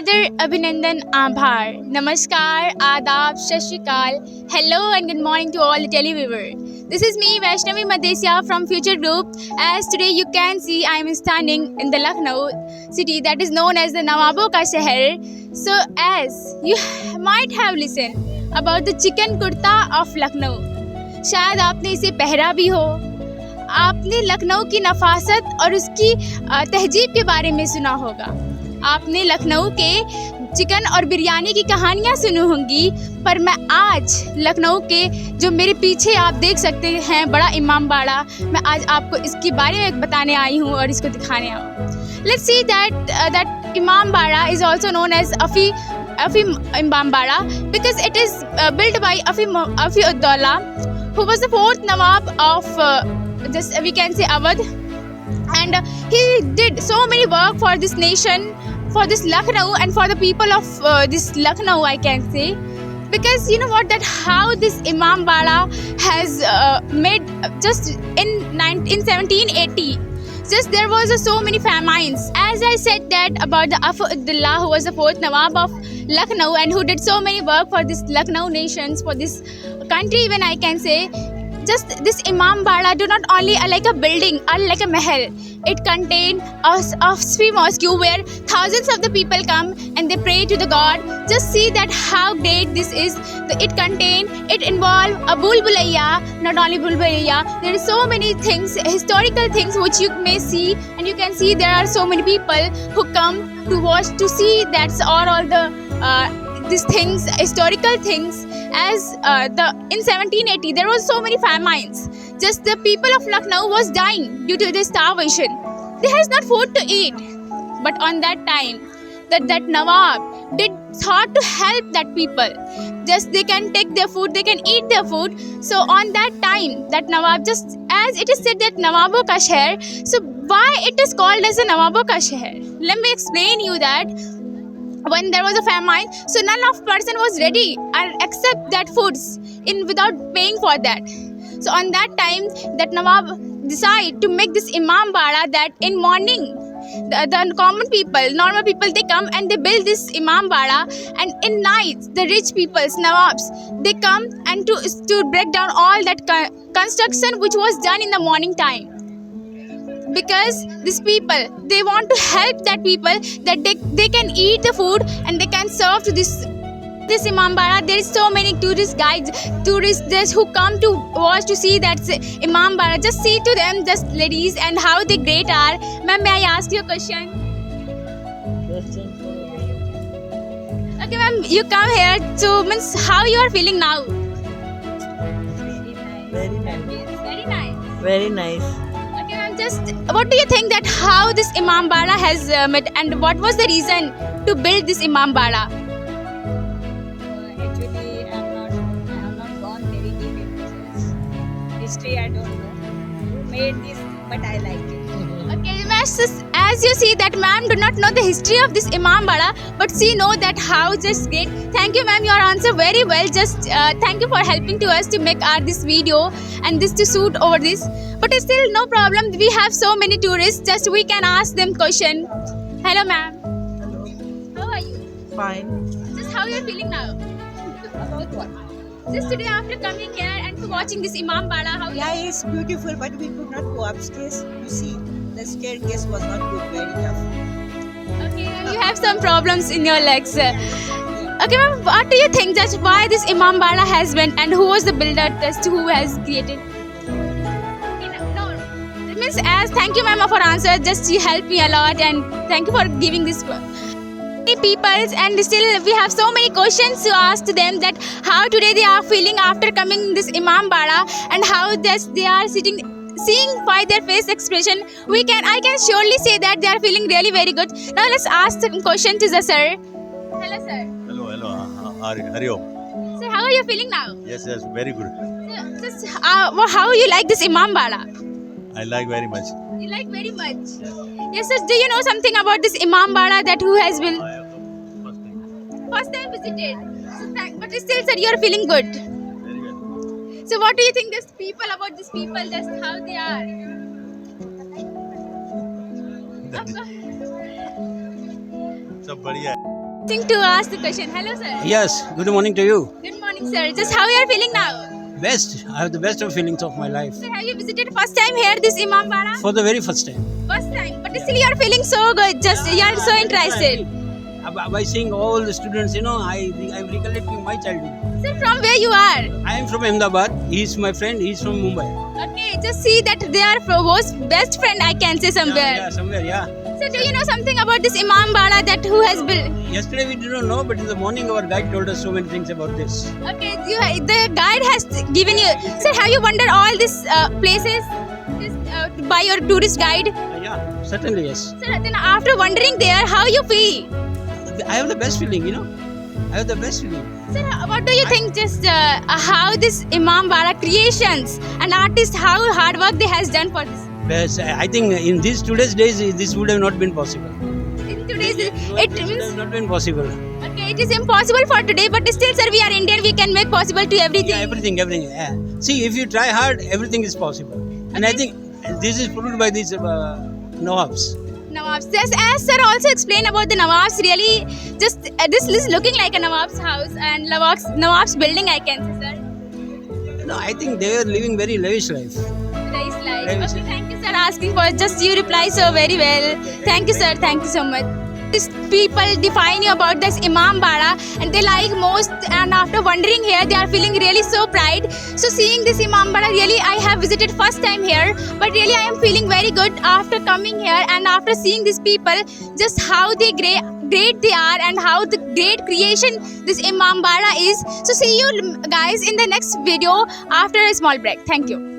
Saadar Abhinandan Aabhar. Namaskar, Adab, Shashikal. Hello and good morning to all the televiewers. This is me, Vaishnavi Madesya from Future Group. As today you can see, I am standing in the Lucknow city that is known as the Nawabon ka Shahar. So, as you might have listened about the chicken kurta of Lucknow. शायद आपने इसे पहरा भी हो, आपने लखनऊ की नफासत और उसकी तहजीब के बारे में सुना होगा, आपने लखनऊ के चिकन और बिरयानी की कहानियाँ सुनी होंगी। पर मैं आज लखनऊ के जो मेरे पीछे आप देख सकते हैं बड़ा इमाम बाड़ा, मैं आज आपको इसके बारे में बताने आई हूँ और इसको दिखाने आई हूँ। Let's see that Imam Bada is also known as Asafi Imam Bada because it is built by Afi Uddaulah, who was the fourth Nawab of just we can say Awadh, and he did so many work for this nation, for this Lucknow and for the people of this Lucknow, I can say. Because you know what, that how this Imam Bada has made just in 1780. Just there was so many famines. As I said that about the Afi Uddaulah, who was the fourth Nawab of Lucknow and who did so many work for this Lucknow nations, for this country even I can say. Just this Imam Bada do not only like a building or like a mahal. It contained a Sfi mosque where thousands of the people come and they pray to the God. Just see that how great this is. It involved a Bulbulaya, not only Bulbulaya. There are so many things, historical things which you may see, and you can see there are so many people who come to watch to see that's all the these things, historical things. As in 1780 there was so many famines. Just the people of Lucknow was dying due to the starvation. They has not food to eat. But on that time, that Nawab did thought to help that people. Just they can take their food, they can eat their food. So on that time, that Nawab, just as it is said that Nawabon ka Shahar, so why it is called as a Nawabon ka Shahar? Let me explain you that. When there was a famine, so none of person was ready and accept that foods without paying for that. So on that time, that Nawab decide to make this Imam Bada, that in morning the common people, normal people, they come and they build this Imam Bada, and in night the rich peoples, Nawabs, they come and to break down all that construction which was done in the morning time. Because these people, they want to help that people that they can eat the food and they can serve to this Imam Bada. There is so many tourist guides, tourists who come to watch to see that Imam Bada. Just see to them, just ladies, and how they great are. Ma'am, may I ask you a question? Okay, ma'am, you come here to means how you are feeling now? Very nice. Very nice. Very nice. Okay, ma'am, just what do you think that how this Imam Bada has met, and what was the reason to build this Imam Bada? Actually, I have not gone very deep into this history. I don't know who made this, but I like it. Okay, ma'am, as you see that ma'am do not know the history of this Imam Bada, but she know that how just great. Thank you, ma'am, your answer very well. Just thank you for helping to us to make this video and this to shoot over this. But still no problem, we have so many tourists, just we can ask them question. Hello, ma'am. Hello. How are you? Fine. Just how you are feeling now? About what? Just today after coming here and to watching this Imam Bada, how you? Yeah, it's beautiful, but we could not go upstairs. You see, the staircase was not good, very tough. Okay, ma'am, you have some problems in your legs. Okay, ma'am, what do you think that why this Imam Bada has went and who was the builder, just who has created? It means as thank you, ma'am, for answer. Just you helped me a lot, and thank you for giving this. Many peoples, and still we have so many questions to ask to them that how today they are feeling after coming this Imam Bada, and how they are seeing by their face expression. I can surely say that they are feeling really very good. Now let's ask some question to the sir. Hello, sir. Hello. Hari Om. Sir, how are you feeling now? Yes, very good. Just how you like this Imam Bada? I like very much. You like very much. Yes, sir. Do you know something about this Imam Bada, that who has been I have first time. first time visited? So but still, sir, you are feeling good. Very well. So what do you think these people about these people, just how they are? सब बढ़िया है. Think to ask the question. Hello, sir. Yes, good morning to you. Good morning, sir. Just how you are feeling now? Best. I have the best of feelings of my life. Sir, have you visited first time here, this Imambara? For the very first time. First time. But still you are feeling so good. Just you are so interested. By seeing all the students, I'm recollecting my childhood. Sir, from where you are? I am from Ahmedabad. He is my friend. He is from Mumbai. Okay, just see that they are most best friend, I can say somewhere. Yeah, somewhere, yeah. So do you know something about this Imambara that who has built? Yesterday we did not know, but in the morning our guide told us so many things about this. Okay, the guide has given you. Sir, have you wandered all these places by your tourist guide? Yeah, certainly yes. Sir, then after wandering there, how you feel? I have the best feeling, I have the best feeling. Sir, what do you think? Just how this Imambara creations, an artist, how hard work they has done for this. Best. I think in today's days, this would have not been possible. In today's, it would means have not been possible. okay, it is impossible for today, but still, sir, we are Indian. We can make possible to everything. Yeah, everything. Yeah. See, if you try hard, everything is possible. And I think this is proved by these Nawabs. Nawabs. Just as sir also explained about the Nawabs, really, just this is looking like a Nawab's house and Nawab's building, I can say, sir. No, I think they are living very lavish life. Nice life. Lavish. Okay, thank you, sir, asking for just you reply so very well. Thank you, sir. Thank you so much. These people define you about this Imambara and they like most, and after wandering here they are feeling really so pride. So seeing this Imambara, really I have visited first time here, but really I am feeling very good after coming here and after seeing these people, just how they great they are and how the great creation this Imambara is. So see you guys in the next video after a small break. Thank you.